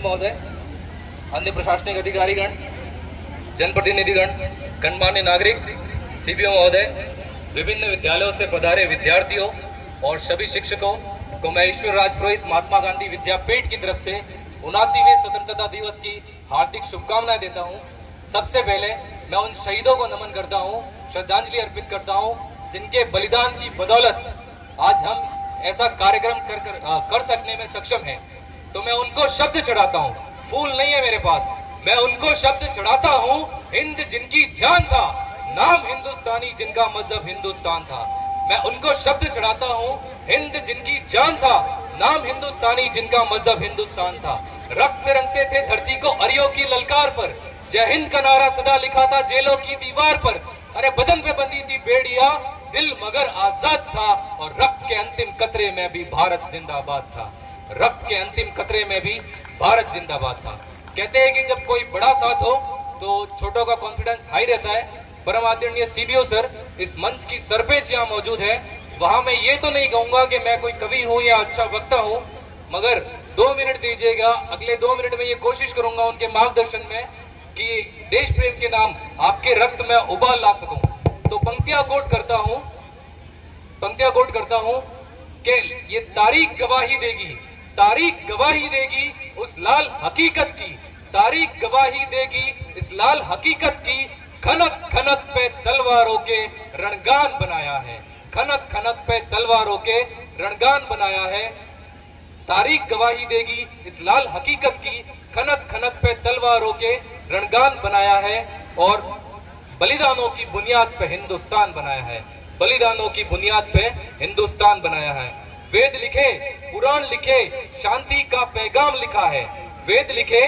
महोदय, अन्य प्रशासनिक अधिकारीगण, जनप्रतिनिधिगण, गणमान्य नागरिक, सीपीओ महोदय, विभिन्न विद्यालयों से पधारे विद्यार्थियों और सभी शिक्षकों को मैं ईश्वर राज पुरोहित महात्मा गांधी विद्यापीठ की तरफ से 79वें स्वतंत्रता दिवस की हार्दिक शुभकामनाएं देता हूं। सबसे पहले मैं उन शहीदों को नमन करता हूं, श्रद्धांजलि अर्पित करता हूं, जिनके बलिदान की बदौलत आज हम ऐसा कार्यक्रम कर सकने में सक्षम हैं। तो मैं उनको शब्द चढ़ाता हूँ, फूल नहीं है मेरे पास, मैं उनको शब्द चढ़ाता हूँ। हिंद जिनकी जान था, नाम हिंदुस्तानी, जिनका मजहब हिंदुस्तान था। मैं उनको शब्द चढ़ाता हूँ, हिंद जिनकी जान था, नाम हिंदुस्तानी, जिनका मजहब हिंदुस्तान था। रक्त से रंगते थे धरती को अरियों की ललकार पर, जय हिंद का नारा सदा लिखा था जेलों की दीवार पर। अरे बदन पे बंधी थी बेड़िया, दिल मगर आजाद था, और रक्त के अंतिम कतरे में भी भारत जिंदाबाद था। रक्त के अंतिम कतरे में भी भारत जिंदाबाद था। कहते हैं कि जब कोई बड़ा साथ हो तो छोटों का कॉन्फिडेंस हाई रहता है। परम आदरणीय सीबीओ सर इस मंच की सरपेच यहाँ मौजूद है। वहां मैं ये तो नहीं कहूंगा कि मैं कोई कवि हूं या अच्छा वक्ता हूं, मगर 2 मिनट दीजिएगा। अगले 2 मिनट में ये कोशिश करूंगा उनके मार्गदर्शन में कि देश प्रेम के नाम आपके रक्त में उबाल ला सकूं। तो पंक्तियां कोट करता हूं कि ये तारीख गवाही देगी, तारीख गवाही देगी उस लाल हकीकत की, तारीख गवाही देगी इस लाल हकीकत की। खनक खनक पे तलवारों के रणगान बनाया है, खनक खनक पे तलवारों के रणगान बनाया है। तारीख गवाही देगी इस लाल हकीकत की, खनक खनक पे तलवारों के रणगान बनाया है। और बलिदानों की बुनियाद पे हिंदुस्तान बनाया है, बलिदानों की बुनियाद पे हिंदुस्तान बनाया है। वेद लिखे, पुराण लिखे, शांति का पैगाम लिखा है। वेद लिखे,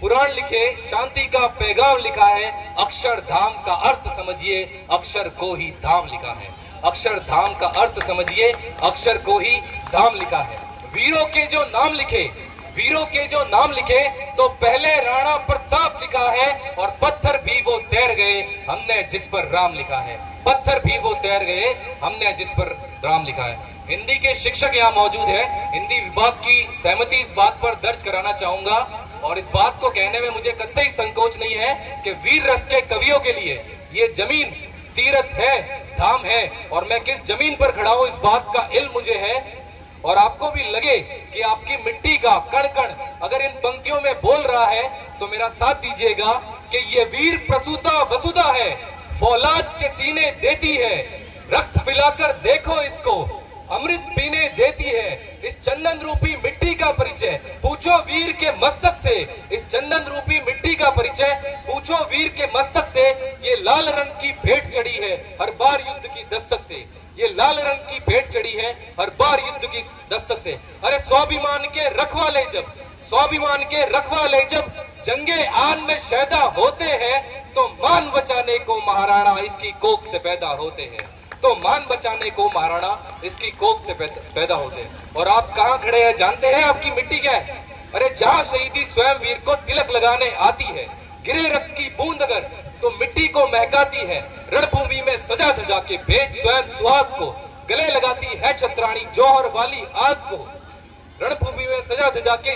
पुराण लिखे, शांति का पैगाम लिखा है। अक्षरधाम का अर्थ समझिए, अक्षर को ही धाम लिखा है। अक्षरधाम का अर्थ समझिए, अक्षर को ही धाम लिखा है। वीरों के जो नाम लिखे, वीरों के जो नाम लिखे, तो पहले राणा प्रताप लिखा है। और पत्थर भी वो तैर गए, हमने जिस पर राम लिखा है। पत्थर भी वो तैर गए, हमने जिस पर राम लिखा है। हिंदी के शिक्षक यहाँ मौजूद है। हिंदी विभाग की सहमति इस बात पर दर्ज कराना चाहूंगा, और इस बात को कहने में मुझे कतई संकोच नहीं है कि वीर रस के कवियों के लिए ये जमीन तीर्थ है, धाम है। और मैं किस जमीन पर खड़ा हूँ इस बात का इल्म मुझे है। और आपको भी लगे कि आपकी मिट्टी का कण कण अगर इन पंक्तियों में बोल रहा है, तो मेरा साथ दीजिएगा कि ये वीर प्रसूता वसुधा है, फौलाद के सीने देती है। रक्त पिलाकर देखो इसको, अमृत पीने देती है। इस चंदन रूपी मिट्टी का परिचय पूछो वीर के मस्तक से, इस चंदन रूपी मिट्टी का परिचय पूछो वीर के मस्तक से। ये लाल रंग की भेंट चढ़ी है हर बार युद्ध की दस्तक से, ये लाल रंग की भेंट चढ़ी है हर बार युद्ध की दस्तक से। अरे स्वाभिमान के रखवाले जब, स्वाभिमान के रखवाले जब जंगे आन में शैदा होते हैं, तो मान बचाने को महाराणा इसकी कोख से पैदा होते हैं। तो मान बचाने को महाराणा इसकी कोख से पैदा होते हैं। और आप कहां खड़े हैं जानते हैं? आपकी मिट्टी क्या है? अरे जहां शहीदी स्वयं वीर को तिलक लगाने आती है, गिरे रक्त की बूंद अगर तो मिट्टी को महकाती है। रणभूमि में सजा धजा के भेज स्वयं सुहाग को, गले लगाती है छत्राणी जौहर वाली आग को। रणभूमि में सजा धजा के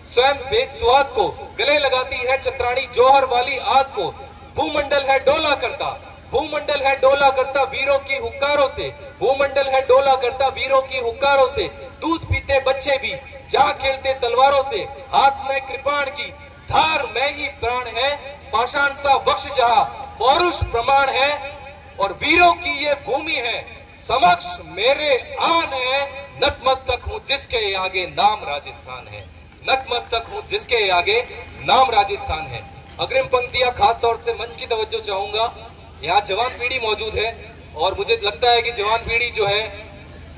स्वयं भेज सुहाग को, गले लगाती है छत्राणी जौहर वाली आग को। भूमंडल है डोला करता, भूमंडल है डोला करता वीरों की हुक्कारों से, भूमंडल है डोला करता वीरों की हुक्कारों से। दूध पीते बच्चे भी जहां खेलते तलवारों से, हाथ में कृपाण की धार में ही प्राण है। पाषाण सा वक्ष जहां पौरुष प्रमाण है, और वीरों की ये भूमि है, समक्ष मेरे आन है। नतमस्तक हूं जिसके आगे नाम राजस्थान है, नतमस्तक हूं जिसके आगे नाम राजस्थान है। अग्रिम पंक्तियां खास तौर से मंच की तवज्जो चाहूंगा। यहाँ जवान पीढ़ी मौजूद है, और मुझे लगता है कि जवान पीढ़ी जो है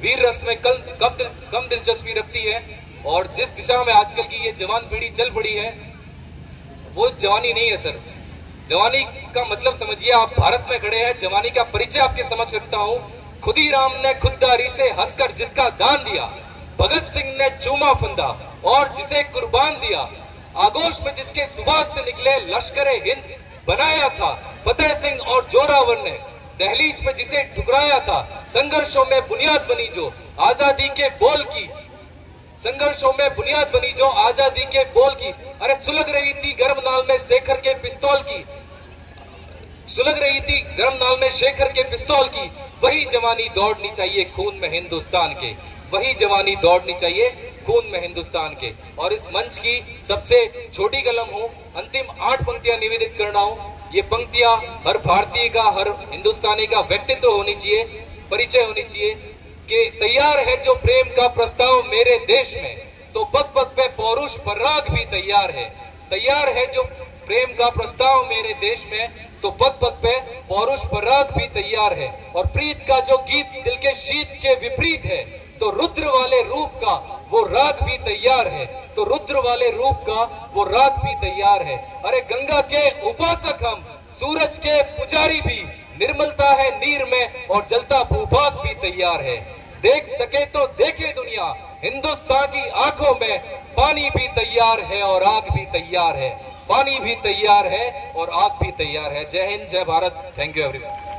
वीर रस में कम दिलचस्पी रखती है। और जिस दिशा में आजकल की ये जवान पीढ़ी चल पड़ी है, वो जवानी नहीं है सर। जवानी का मतलब समझिए, आप भारत में खड़े हैं। जवानी का परिचय आपके समक्ष रखता हूँ। खुदीराम ने खुददारी से हंसकर जिसका दान दिया, भगत सिंह ने चूमा फंदा और जिसे कुर्बान दिया। आगोश में जिसके सुभाष से निकले लश्करे हिंद बनाया था, फतेह सिंह और जोरावर ने दहलीज पे जिसे ठुकराया था। संघर्षों में बुनियाद बनी जो आजादी के बोल की, संघर्षों में बुनियाद बनी जो आजादी के बोल की। अरे सुलग रही थी गर्म नाल में शेखर के पिस्तौल की, सुलग रही थी गर्म नाल में शेखर के पिस्तौल की। वही जवानी दौड़नी चाहिए खून में हिंदुस्तान के, वही जवानी दौड़नी चाहिए खून में हिंदुस्तान के। और इस मंच की सबसे छोटी कलम हूं, अंतिम 8 पंक्तियां निवेदित करना हूं। ये पंक्तियां हर भारतीय का, हर हिंदुस्तानी का व्यक्तित्व होनी चाहिए, परिचय होनी चाहिए कि तैयार है जो प्रेम का प्रस्ताव मेरे देश में, तो पग पग पे पौरुष पराग भी तैयार है। तैयार है जो प्रेम का प्रस्ताव मेरे देश में, तो पग पग पे पौरुष पराग भी तैयार है। और प्रीत का जो गीत दिल के शीत के विपरीत है, तो रुद्र वाले रूप का वो राग भी तैयार है, तो रुद्र वाले रूप का वो राग भी तैयार है। अरे गंगा के उपासक हम, सूरज के पुजारी भी, निर्मलता है नीर में और जलता भूभाग भी तैयार है। देख सके तो देखे दुनिया, हिंदुस्तान की आंखों में पानी भी तैयार है और आग भी तैयार है, पानी भी तैयार है और आग भी तैयार है। जय हिंद, जय भारत। Thank you everyone.